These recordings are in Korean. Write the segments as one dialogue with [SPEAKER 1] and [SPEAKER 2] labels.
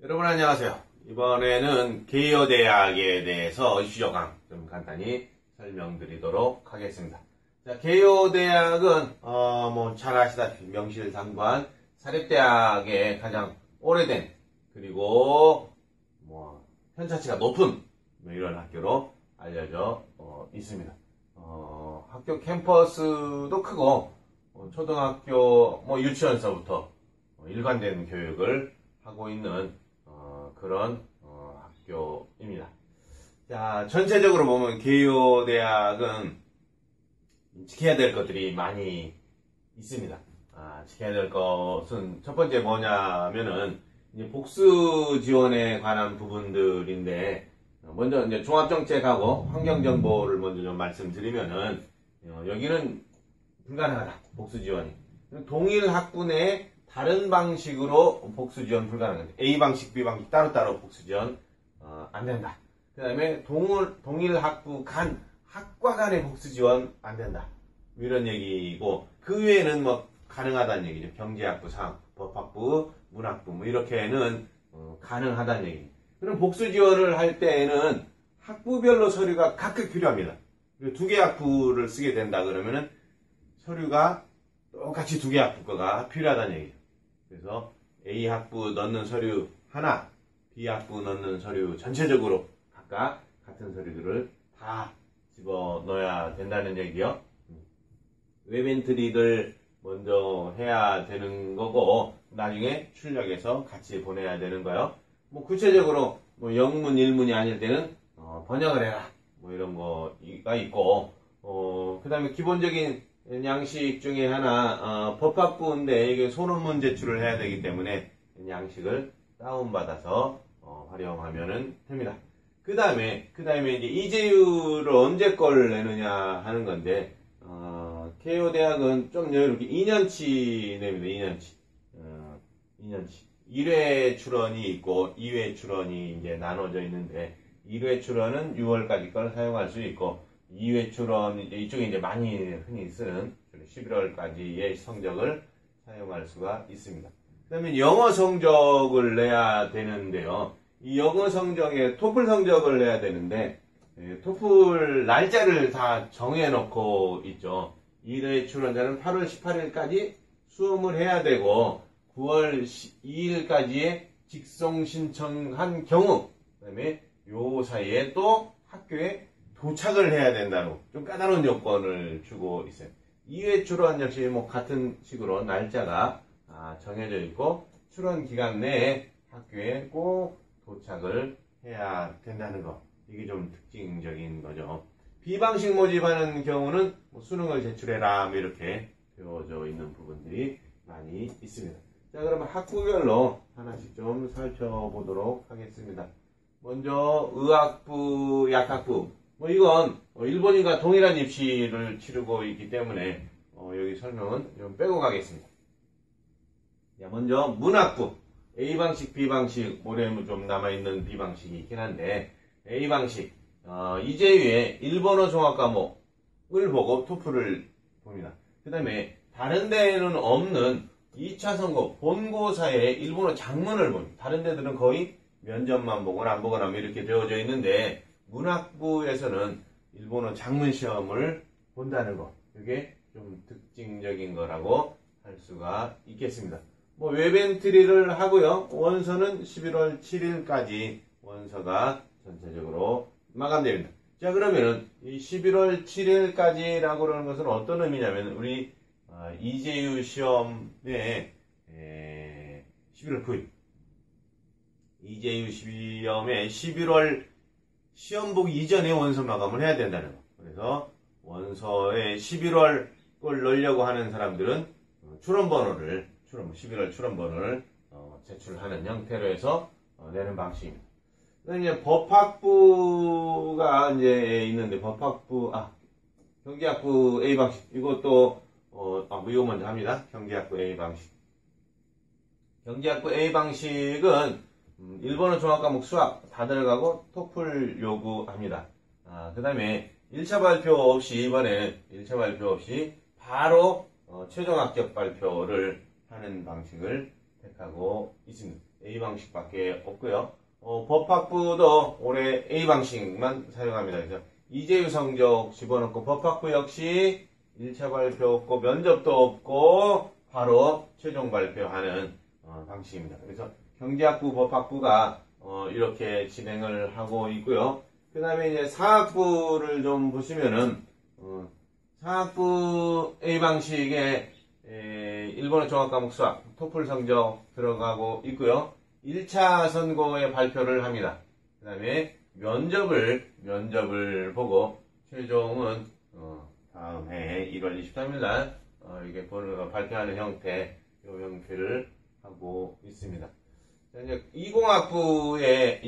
[SPEAKER 1] 여러분 안녕하세요. 이번에는 개요대학에 대해서 이슈조강 좀 간단히 설명드리도록 하겠습니다. 자, 개요대학은 잘 아시다시피 명실상부한 사립대학의 가장 오래된 그리고 편차치가 높은 이런 학교로 알려져 있습니다. 학교 캠퍼스도 크고 초등학교 유치원서부터 일관된 교육을 하고 있는 그런 학교입니다. 자, 전체적으로 보면 개요대학은 지켜야 될 것들이 많이 있습니다. 지켜야 될 것은 첫 번째 뭐냐면은 이제 복수 지원에 관한 부분들인데, 먼저 이제 종합정책하고 환경정보를 먼저 좀 말씀드리면은 여기는 불가능하다. 복수 지원이 동일 학부 내에 다른 방식으로 복수 지원 불가능합니다. A 방식, B 방식 따로따로 복수 지원 안 된다. 그 다음에 동일 학부 간 학과 간의 복수 지원 안 된다. 이런 얘기고, 그 외에는 가능하다는 얘기죠. 경제학부, 상학부, 법학부, 문학부 이렇게는 가능하다는 얘기. 그럼 복수 지원을 할 때에는 학부별로 서류가 각각 필요합니다. 두 개 학부를 쓰게 된다 그러면은 서류가 똑같이 두 개 학부 거가 필요하다는 얘기죠. 그래서 A 학부 넣는 서류 하나, B 학부 넣는 서류 전체적으로 각각 같은 서류들을 다 집어넣어야 된다는 얘기요. 웹엔트리를 먼저 해야 되는 거고, 나중에 출력해서 같이 보내야 되는 거요. 구체적으로 영문, 일문이 아닐 때는 번역을 해라. 이런 거가 있고, 그 다음에 기본적인 양식 중에 하나, 법학부인데 이게 소논문 제출을 해야 되기 때문에 양식을 다운받아서 활용하면 됩니다. 그 다음에 이제 이재율을 언제 걸 내느냐 하는 건데, 개요대학은 좀 여유롭게 2년치 냅니다. 2년치. 1회 출원이 있고 2회 출원이 이제 나눠져 있는데, 1회 출원은 6월까지 걸 사용할 수 있고, 2회 출원, 이쪽에 이제 많이 흔히 쓰는 11월까지의 성적을 사용할 수가 있습니다. 그 다음에 영어 성적을 내야 되는데요. 이 영어 성적에 토플 성적을 내야 되는데, 토플 날짜를 다 정해놓고 있죠. 1회 출원자는 8월 18일까지 수험을 해야 되고, 9월 2일까지에 직송 신청한 경우, 그 다음에 요 사이에 또 학교에 도착을 해야 된다는 좀 까다로운 요건을 주고 있어요. 2회 출원 역시 같은 식으로 날짜가 정해져 있고, 출원 기간 내에 학교에 꼭 도착을 해야 된다는 거. 이게 좀 특징적인 거죠. 비방식 모집하는 경우는 수능을 제출해라 이렇게 되어져 있는 부분들이 많이 있습니다. 자, 그러면 학부별로 하나씩 좀 살펴보도록 하겠습니다. 먼저 의학부, 약학부. 이건 일본인과 동일한 입시를 치르고 있기 때문에 여기 설명은 좀 빼고 가겠습니다. 자, 먼저 문학부. A방식, B방식, 올해 좀 남아있는 B방식이 있긴 한데, A방식, 이재유의 일본어 종합 과목을 보고 토플을 봅니다. 그 다음에 다른 데에는 없는 2차 선거 본고사의 일본어 장문을 봅니다. 다른 데들은 거의 면접만 보거나 안 보거나 이렇게 되어져 있는데, 문학부에서는 일본어 장문 시험을 본다는 거. 이게 좀 특징적인 거라고 할 수가 있겠습니다. 웹엔트리를 하고요. 원서는 11월 7일까지 원서가 전체적으로 마감됩니다. 자, 그러면은 이 11월 7일까지라고 그러는 것은 어떤 의미냐면, 우리 이재유 시험에 11월 9일 이재유 시험에 11월 시험 보기 이전에 원서 마감을 해야 된다는 거. 그래서 원서에 11월 걸 넣으려고 하는 사람들은 출원번호를 11월 출원번호를 제출하는 형태로 해서 내는 방식입니다. 그다음에 이제 법학부가 이제 있는데, 경제학부 A 방식. 이것도 이거 먼저 합니다. 경제학부 A 방식. 경제학부 A 방식은 일본어 종합과목 수학 다 들어가고 토플 요구합니다. 그 다음에 1차 발표 없이, 이번에 1차 발표 없이 바로 최종 합격 발표를 하는 방식을 택하고 있습니다. A 방식밖에 없고요. 법학부도 올해 A 방식만 사용합니다. 그래서 이재유 성적 집어넣고 법학부 역시 1차 발표 없고 면접도 없고 바로 최종 발표하는 방식입니다. 그래서 경제학부, 법학부가 이렇게 진행을 하고 있고요. 그 다음에 이제 사학부를 좀 보시면은 사학부 A 방식에 일본어 종합과목 수학, 토플 성적 들어가고 있고요. 1차 선고에 발표를 합니다. 그 다음에 면접을 보고 최종은 다음 해 1월 23일 날 이게 발표하는 형태를 하고 있습니다. 이제 20학부에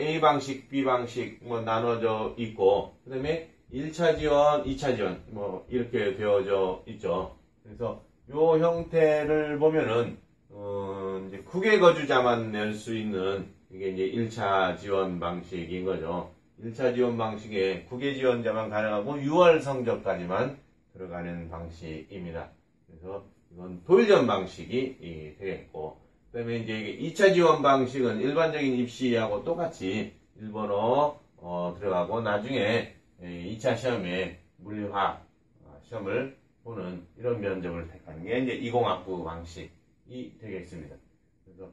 [SPEAKER 1] A 방식, B 방식 나눠져 있고, 그 다음에 1차 지원, 2차 지원 이렇게 되어져 있죠. 그래서 요 형태를 보면은 이제 국외 거주자만 낼 수 있는 이게 이제 1차 지원 방식인 거죠. 1차 지원 방식에 국외 지원자만 가능하고 6월 성적까지만 들어가는 방식입니다. 그래서 이건 도일전 방식이 되겠고, 그 다음에 이제 이게 2차 지원 방식은 일반적인 입시하고 똑같이 일본어 들어가고 나중에 2차 시험에 물리화학 시험을 보는 이런 면접을 택하는 게 이제 20학부 방식이 되겠습니다. 그래서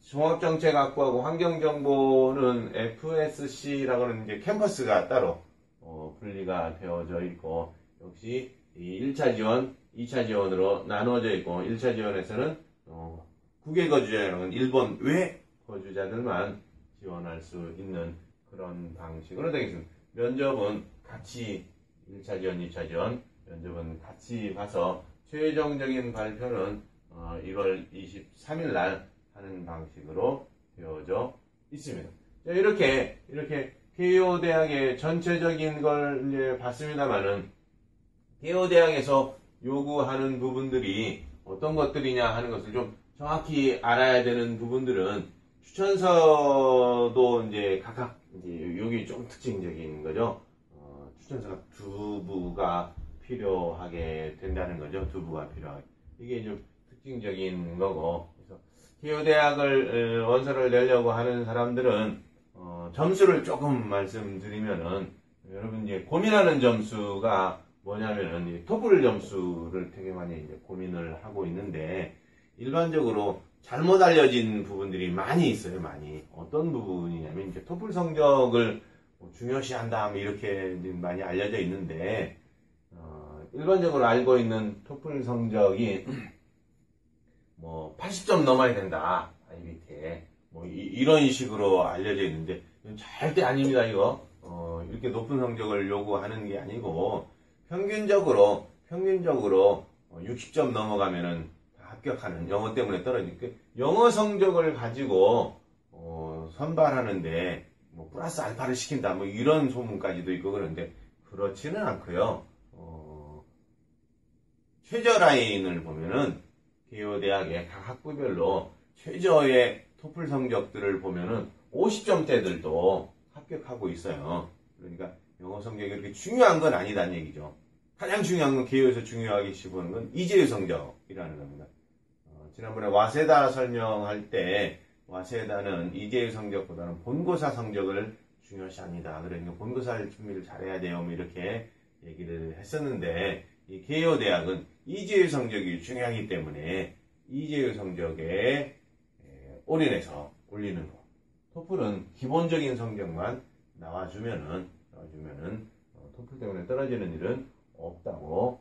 [SPEAKER 1] 종합정책학부하고 환경정보는 FSC라고 하는 이제 캠퍼스가 따로 분리가 되어져 있고, 역시 이 1차 지원, 2차 지원으로 나누어져 있고, 1차 지원에서는 국외 거주자는 일본 외 거주자들만 지원할 수 있는 그런 방식으로 되겠습니다. 면접은 같이 1차 지원, 2차 지원 면접은 같이 봐서 최종적인 발표는 1월 23일 날 하는 방식으로 되어져 있습니다. 자, 이렇게 케이오 대학의 전체적인 걸 이제 봤습니다만은, 케이오 대학에서 요구하는 부분들이 어떤 것들이냐 하는 것을 좀 정확히 알아야 되는 부분들은 추천서도 이제 각각 이제 여기 좀 특징적인 거죠. 추천서가 2부가 필요하게 된다는 거죠. 2부가 필요하게. 이게 좀 특징적인 거고, 그래서 케이오 대학을 원서를 내려고 하는 사람들은 점수를 조금 말씀드리면은, 여러분 이제 고민하는 점수가 뭐냐면은 토플 점수를 되게 많이 이제 고민을 하고 있는데, 일반적으로 잘못 알려진 부분들이 많이 있어요. 많이. 어떤 부분이냐면 이제 토플 성적을 중요시한다 이렇게 많이 알려져 있는데, 일반적으로 알고 있는 토플 성적이 80점 넘어야 된다. IBT에 이런 식으로 알려져 있는데, 절대 아닙니다. 이거 이렇게 높은 성적을 요구하는 게 아니고, 평균적으로 60점 넘어가면은 합격하는, 영어 때문에 떨어지니까 영어 성적을 가지고 선발하는데 플러스 알파를 시킨다 이런 소문까지도 있고 그런데, 그렇지는 않고요. 최저 라인을 보면은 케이오 대학의 각 학부별로 최저의 토플 성적들을 보면은 50점대들도 합격하고 있어요. 그러니까 영어 성적이 그렇게 중요한 건 아니다는 얘기죠. 가장 중요한 건 케이오에서 중요하게 씹어보는 건 이재유 성적이라는 겁니다. 지난번에 와세다 설명할 때, 와세다는 이재유 성적보다는 본고사 성적을 중요시합니다. 그러니까 본고사 준비를 잘해야 돼요. 이렇게 얘기를 했었는데, 이 케이오 대학은 이재유 성적이 중요하기 때문에 이재유 성적에 올인해서 올리는 거. 토플은 기본적인 성적만 나와주면은 토플 때문에 떨어지는 일은 없다고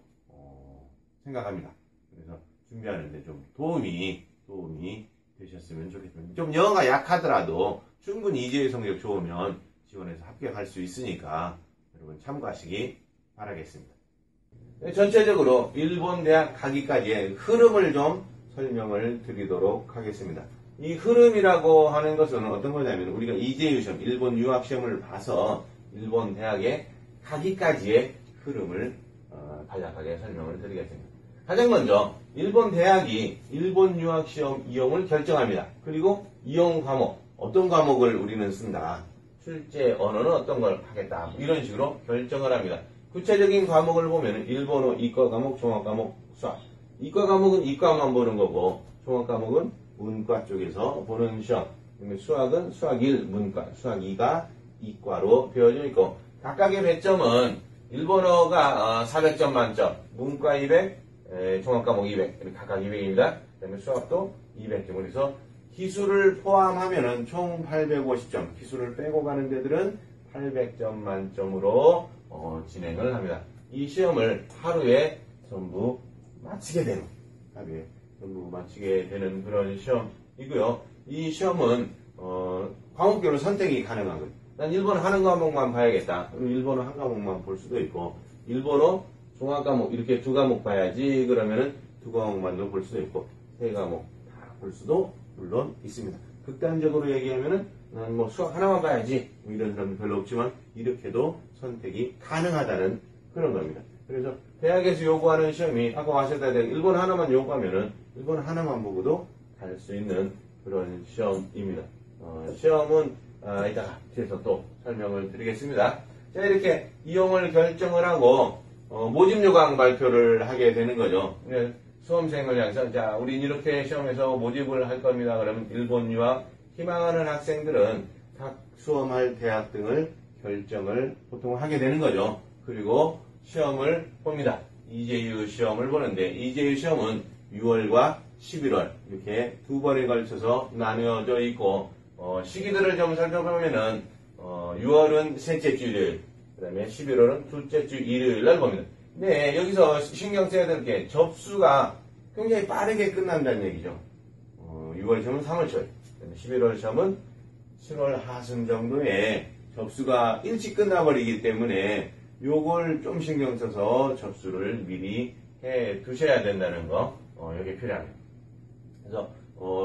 [SPEAKER 1] 생각합니다. 그래서 준비하는데 좀 도움이 되셨으면 좋겠습니다. 좀 영어가 약하더라도 충분히 이재유 성적 좋으면 지원해서 합격할 수 있으니까 여러분 참고하시기 바라겠습니다. 네, 전체적으로 일본 대학 가기까지의 흐름을 좀 설명을 드리도록 하겠습니다. 이 흐름이라고 하는 것은 어떤 거냐면, 우리가 이재유 시험, 일본 유학 시험을 봐서 일본 대학에 가기까지의 흐름을 간략하게 설명을 드리겠습니다. 가장 먼저 일본 대학이 일본 유학 시험 이용을 결정합니다. 그리고 이용 과목, 어떤 과목을 우리는 쓴다, 출제 언어는 어떤 걸 하겠다, 이런 식으로 결정을 합니다. 구체적인 과목을 보면 일본어, 이과 과목, 종합 과목, 수학. 이과 과목은 이과만 보는 거고, 종합 과목은 문과 쪽에서 보는 시험. 수학은 수학 1 문과, 수학 2가 이과로 되어져 있고, 각각의 배점은 일본어가 400점 만점, 문과 200, 종합과목 200, 각각 200입니다. 그 다음에 수학도 200점. 그래서 기술을 포함하면은 총 850점, 기술을 빼고 가는 데들은 800점 만점으로 진행을 합니다. 이 시험을 하루에 전부 마치게 되는 그런 시험이고요. 이 시험은 과목별로 선택이 가능하거든요. 난 일본어 하는 과목만 봐야겠다. 그럼 일본어 한 과목만 볼 수도 있고, 일본어 종합과목 이렇게 두 과목 봐야지 그러면은 두 과목만도 볼 수도 있고, 세 과목 다 볼 수도 물론 있습니다. 극단적으로 얘기하면은 난 뭐 수학 하나만 봐야지 뭐 이런 사람은 별로 없지만 이렇게도 선택이 가능하다는 그런 겁니다. 그래서 대학에서 요구하는 시험이 아까 하셨다 대학 일본어 하나만 요구하면은 일본어 하나만 보고도 갈 수 있는 그런 시험입니다. 시험은 이따가 뒤에서 또 설명을 드리겠습니다. 자, 이렇게 이용을 결정을 하고 모집 요강 발표를 하게 되는 거죠. 수험생을 향해서 자, 우린 이렇게 시험에서 모집을 할 겁니다. 그러면 일본 유학 희망하는 학생들은 각 수험할 대학 등을 결정을 보통 하게 되는 거죠. 그리고 시험을 봅니다. 이재유 시험을 보는데 이재유 시험은 6월과 11월 이렇게 두 번에 걸쳐서 나누어져 있고 시기들을 좀 살펴보면은 6월은 셋째 주 일요일, 그 다음에 11월은 둘째 주 일요일 날 봅니다. 네, 여기서 신경 써야 될 게 접수가 굉장히 빠르게 끝난다는 얘기죠. 6월 시험은 3월 초, 11월 시험은 7월 하순 정도에 접수가 일찍 끝나버리기 때문에 요걸 좀 신경 써서 접수를 미리 해 두셔야 된다는 거, 이게 필요합니다. 그래서,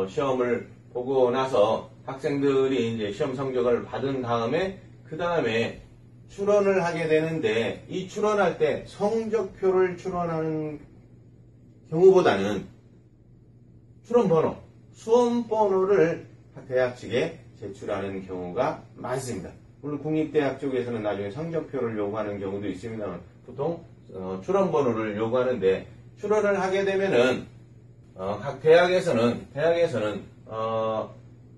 [SPEAKER 1] 시험을 보고 나서 학생들이 이제 시험 성적을 받은 다음에, 그 다음에 출원을 하게 되는데, 이 출원할 때 성적표를 출원하는 경우보다는 출원번호, 수험번호를 대학 측에 제출하는 경우가 많습니다. 물론 국립대학 쪽에서는 나중에 성적표를 요구하는 경우도 있습니다만 보통 출원번호를 요구하는데 출원을 하게 되면은 각 대학에서는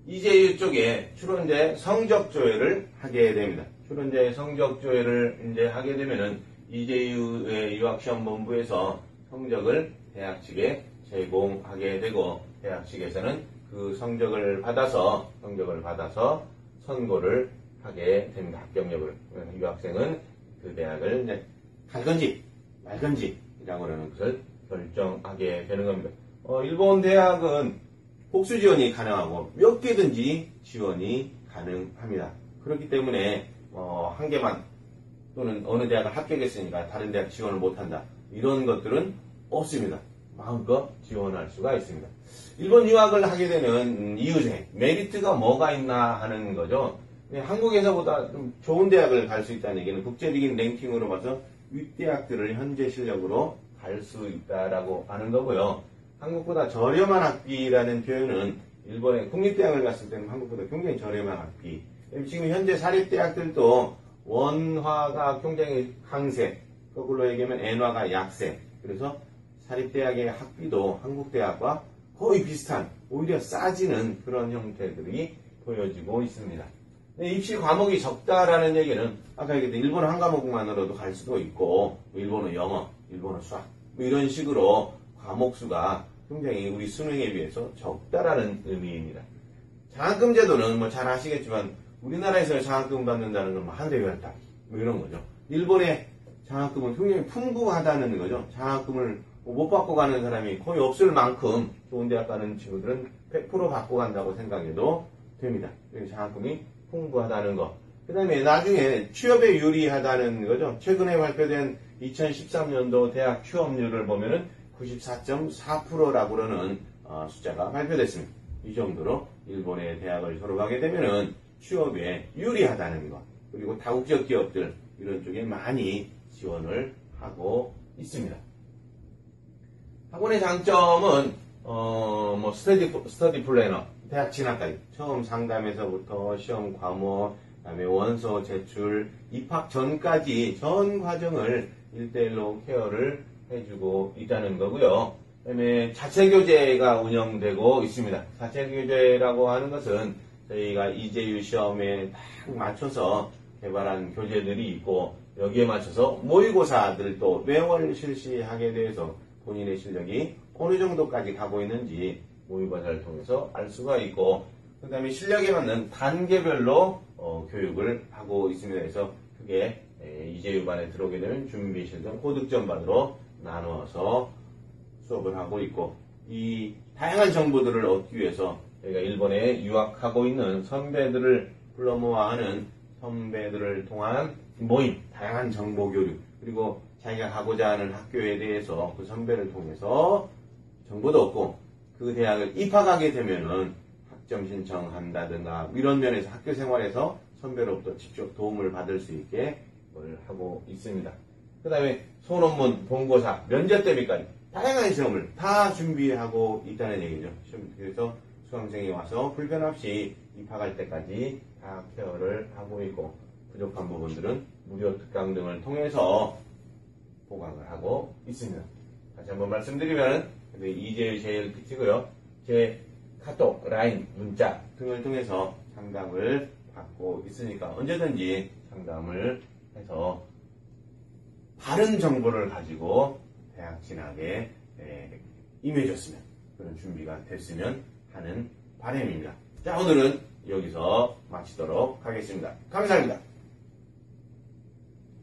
[SPEAKER 1] 이재유 쪽에 출원자의 성적 조회를 하게 됩니다. 출원자의 성적 조회를 이제 하게 되면은 이재유의 유학시험본부에서 성적을 대학 측에 제공하게 되고 대학 측에서는 그 성적을 받아서 선고를 하게 됩니다. 합격력을. 유학생은 그 대학을 이제 갈 건지 말 건지라고 하는 것을 결정하게 되는 겁니다. 일본 대학은 복수 지원이 가능하고 몇 개든지 지원이 가능합니다. 그렇기 때문에 한 개만 또는 어느 대학을 합격했으니까 다른 대학 지원을 못한다. 이런 것들은 없습니다. 마음껏 지원할 수가 있습니다. 일본 유학을 하게 되는 이유제, 메리트가 뭐가 있나 하는 거죠. 한국에서보다 좀 좋은 대학을 갈 수 있다는 얘기는 국제적인 랭킹으로 봐서 윗대학들을 현재 실력으로 갈 수 있다라고 하는 거고요. 한국보다 저렴한 학비라는 표현은 일본의 국립대학을 갔을 때는 한국보다 굉장히 저렴한 학비. 지금 현재 사립대학들도 원화가 굉장히 강세, 거꾸로 얘기하면 엔화가 약세. 그래서 사립대학의 학비도 한국대학과 거의 비슷한, 오히려 싸지는 그런 형태들이 보여지고 있습니다. 입시 과목이 적다라는 얘기는 아까 얘기했던 일본어 한 과목만으로도 갈 수도 있고 일본어 영어, 일본어 수학 이런 식으로 과목 수가 굉장히 우리 수능에 비해서 적다라는 의미입니다. 장학금 제도는 뭐 잘 아시겠지만 우리나라에서 장학금 받는다는 건 한 대 외웠다 이런 거죠. 일본의 장학금은 굉장히 풍부하다는 거죠. 장학금을 못 받고 가는 사람이 거의 없을 만큼 좋은 대학 가는 친구들은 100% 받고 간다고 생각해도 됩니다. 장학금이 풍부하다는 거. 그 다음에 나중에 취업에 유리하다는 거죠. 최근에 발표된 2013년도 대학 취업률을 보면은 94.4%라고 그러는 숫자가 발표됐습니다. 이 정도로 일본의 대학을 졸업하게 되면은 취업에 유리하다는 것. 그리고 다국적 기업들 이런 쪽에 많이 지원을 하고 있습니다. 학원의 장점은 뭐 스터디 플래너, 대학 진학까지 처음 상담에서부터 시험 과목, 그다음에 원서 제출, 입학 전까지 전 과정을 1대1로 케어를 해주고 있다는 거고요. 그다음에 자체교재가 운영되고 있습니다. 자체교재라고 하는 것은 저희가 이재유 시험에 딱 맞춰서 개발한 교재들이 있고 여기에 맞춰서 모의고사들도 매월 실시하게 돼서 본인의 실력이 어느 정도까지 가고 있는지 모의고사를 통해서 알 수가 있고 그 다음에 실력에 맞는 단계별로 교육을 하고 있습니다. 그래서 크게 이재유반에 들어오게 되면 준비실전, 고득점 반으로 나누어서 수업을 하고 있고 이 다양한 정보들을 얻기 위해서 저희가 일본에 유학하고 있는 선배들을 불러 모아하는 선배들을 통한 모임, 다양한 정보 교류, 그리고 자기가 가고자 하는 학교에 대해서 그 선배를 통해서 정보도 얻고 그 대학을 입학하게 되면은 학점 신청한다든가 이런 면에서 학교 생활에서 선배로부터 직접 도움을 받을 수 있게 뭘 하고 있습니다. 그 다음에 소논문, 본고사, 면접 대비까지 다양한 시험을 다 준비하고 있다는 얘기죠. 그래서 수강생이 와서 불편 없이 입학할 때까지 다 케어를 하고 있고 부족한 부분들은 무료 특강 등을 통해서 보강을 하고 있습니다. 다시 한번 말씀드리면 이재유 JLPT고요. 제 카톡, 라인, 문자 등을 통해서 상담을 받고 있으니까 언제든지 상담을 해서 바른 정보를 가지고 대학 진학에 임해줬으면 그런 준비가 됐으면 하는 바람입니다. 자, 오늘은 여기서 마치도록 하겠습니다. 감사합니다.